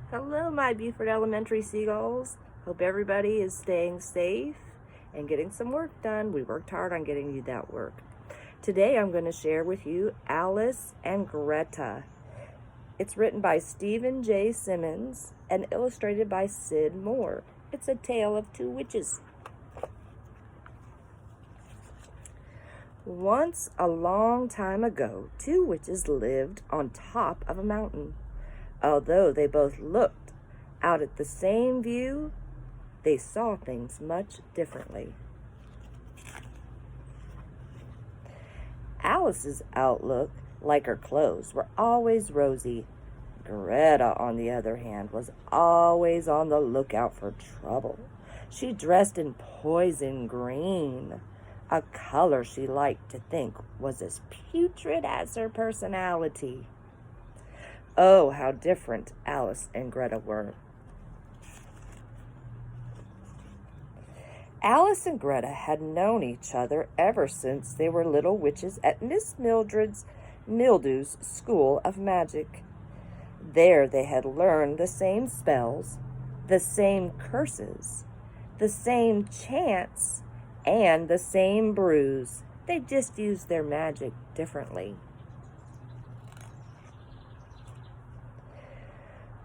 Hello, my Buford Elementary Seagulls. Hope everybody is staying safe and getting some work done. We worked hard on getting you that work. Today I'm going to share with you Alice and Greta. It's written by Stephen J. Simmons and illustrated by Sid Moore. It's a tale of two witches. Once, a long time ago, two witches lived on top of a mountain. Although they both looked out at the same view, they saw things much differently. Alice's outlook, like her clothes, were always rosy. Greta, on the other hand, was always on the lookout for trouble. She dressed in poison green, a color she liked to think was as putrid as her personality. Oh, how different Alice and Greta were. Alice and Greta had known each other ever since they were little witches at Miss Mildew's School of Magic. There they had learned the same spells, the same curses, the same chants, and the same brews. They just used their magic differently.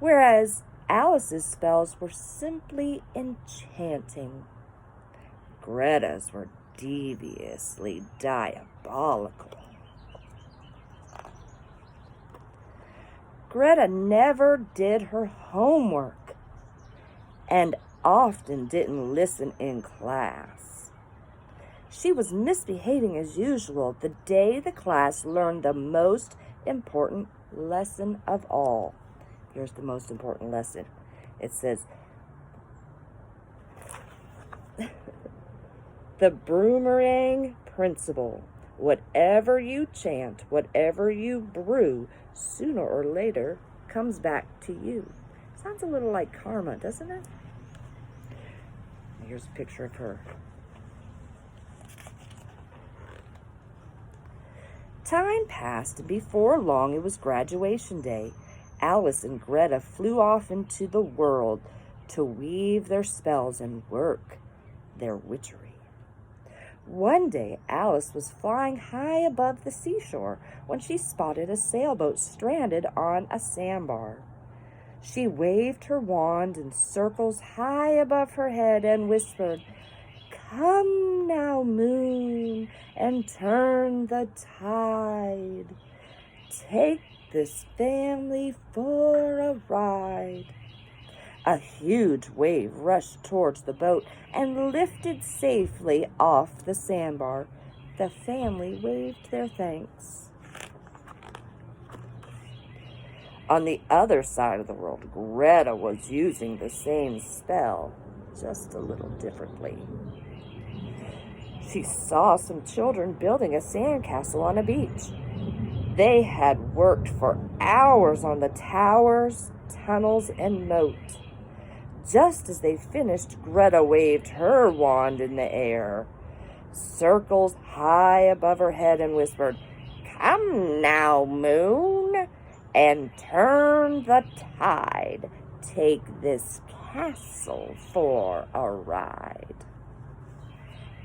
Whereas Alice's spells were simply enchanting. Greta's were deviously diabolical. Greta never did her homework and often didn't listen in class. She was misbehaving as usual the day the class learned the most important lesson of all. Here's the most important lesson. It says, the boomerang principle. Whatever you chant, whatever you brew, sooner or later comes back to you. Sounds a little like karma, doesn't it? Here's a picture of her. Time passed, and before long it was graduation day. Alice and Greta flew off into the world to weave their spells and work their witchery. One day, Alice was flying high above the seashore when she spotted a sailboat stranded on a sandbar. She waved her wand in circles high above her head and whispered, "Come now, moon, and turn the tide. Take this family for a ride." A huge wave rushed towards the boat and lifted safely off the sandbar. The family waved their thanks. On the other side of the world, Greta was using the same spell, just a little differently. She saw some children building a sandcastle on a beach. They had worked for hours on the towers, tunnels, and moat. Just as they finished, Greta waved her wand in the air, circles high above her head, and whispered, "Come now, moon, and turn the tide. Take this castle for a ride."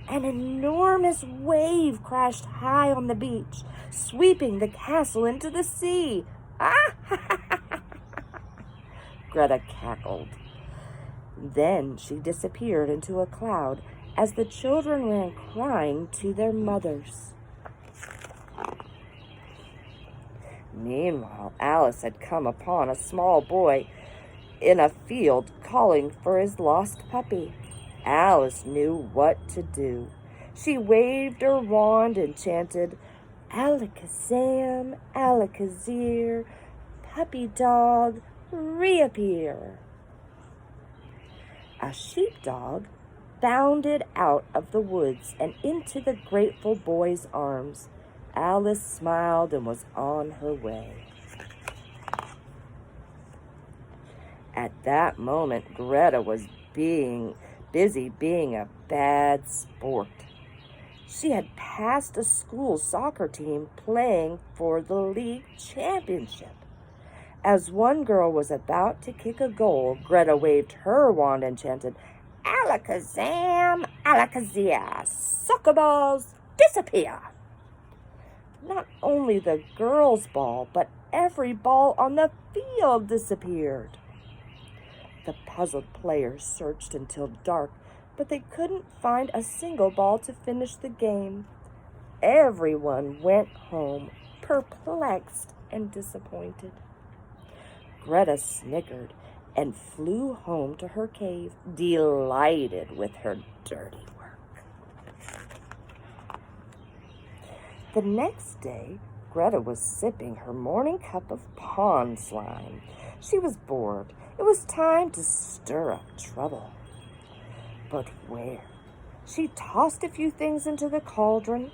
An enormous wave crashed high on the beach, sweeping the castle into the sea. "Ah!" Greta cackled. Then she disappeared into a cloud as the children ran crying to their mothers. Meanwhile, Alice had come upon a small boy in a field calling for his lost puppy. Alice knew what to do. She waved her wand and chanted, "Alakazam, Alakazir, puppy dog, reappear." A sheepdog bounded out of the woods and into the grateful boy's arms. Alice smiled and was on her way. At that moment, Greta was busy being a bad sport. She had passed a school soccer team playing for the league championship. As one girl was about to kick a goal, Greta waved her wand and chanted, "Alakazam, alakazia, soccer balls disappear." Not only the girls' ball, but every ball on the field disappeared. The puzzled players searched until dark, but they couldn't find a single ball to finish the game. Everyone went home, perplexed and disappointed. Greta snickered and flew home to her cave, delighted with her dirty work. The next day, Greta was sipping her morning cup of pond slime. She was bored. It was time to stir up trouble. But where? She tossed a few things into the cauldron.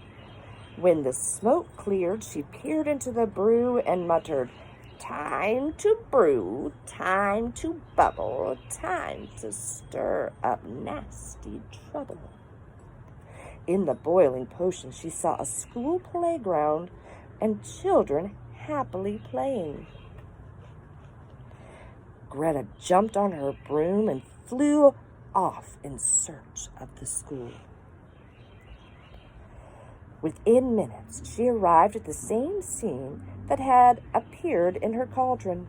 When the smoke cleared, she peered into the brew and muttered, "Time to brew, time to bubble, time to stir up nasty trouble." In the boiling potion, she saw a school playground and children happily playing. Greta jumped on her broom and flew off in search of the school. Within minutes, she arrived at the same scene that had appeared in her cauldron.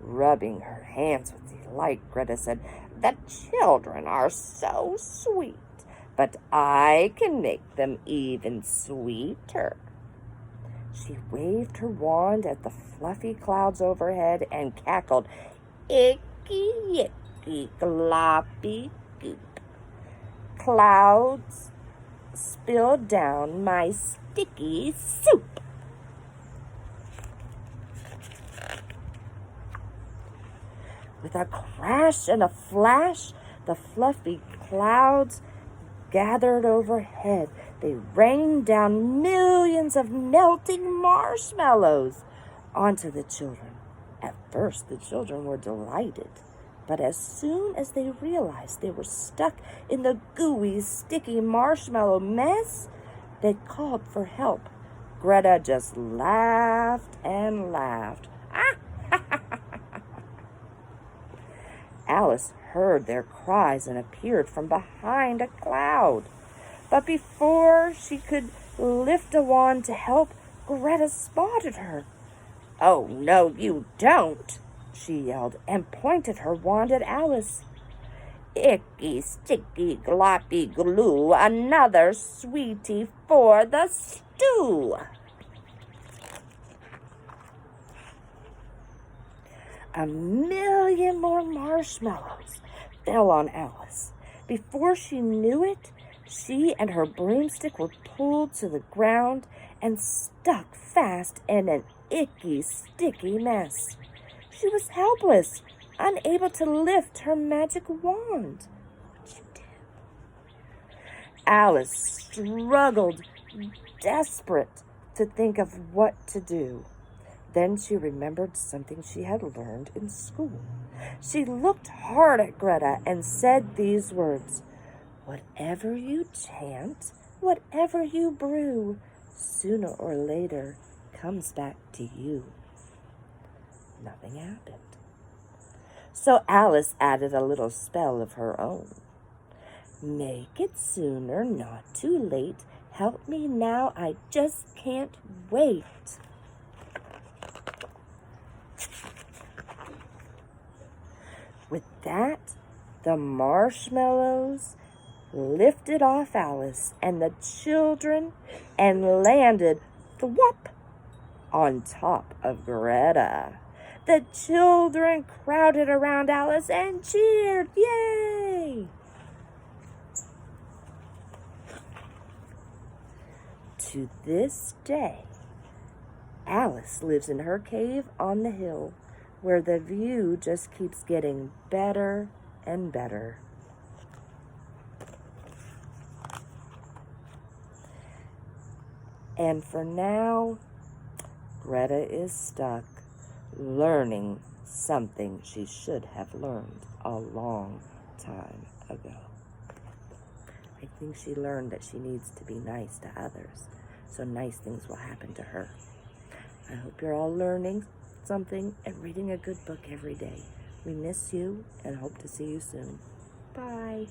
Rubbing her hands with delight, Greta said, "The children are so sweet, but I can make them even sweeter." She waved her wand at the fluffy clouds overhead and cackled, "Icky, yicky, gloppy, goop. Clouds spill down my sticky soup." With a crash and a flash, the fluffy clouds gathered overhead. They rained down millions of melting marshmallows onto the children. At first, the children were delighted, but as soon as they realized they were stuck in the gooey, sticky marshmallow mess, they called for help. Greta just laughed and laughed. Alice heard their cries and appeared from behind a cloud. But before she could lift a wand to help, Greta spotted her. "Oh, no, you don't," she yelled, and pointed her wand at Alice. "Icky, sticky, gloppy, glue, another sweetie for the stew." A million more marshmallows fell on Alice. Before she knew it, she and her broomstick were pulled to the ground and stuck fast in an icky, sticky mess. She was helpless, unable to lift her magic wand. What'd you do? Alice struggled, desperate to think of what to do. Then she remembered something she had learned in school. She looked hard at Greta and said these words, "Whatever you chant, whatever you brew, sooner or later comes back to you." Nothing happened. So Alice added a little spell of her own. "Make it sooner, not too late. Help me now, I just can't wait." With that, the marshmallows lifted off Alice and the children and landed thwop on top of Greta. The children crowded around Alice and cheered. Yay! To this day, Alice lives in her cave on the hill, where the view just keeps getting better and better. And for now, Greta is stuck learning something she should have learned a long time ago. I think she learned that she needs to be nice to others, so nice things will happen to her. I hope you're all learning something and reading a good book every day. We miss you and hope to see you soon. Bye.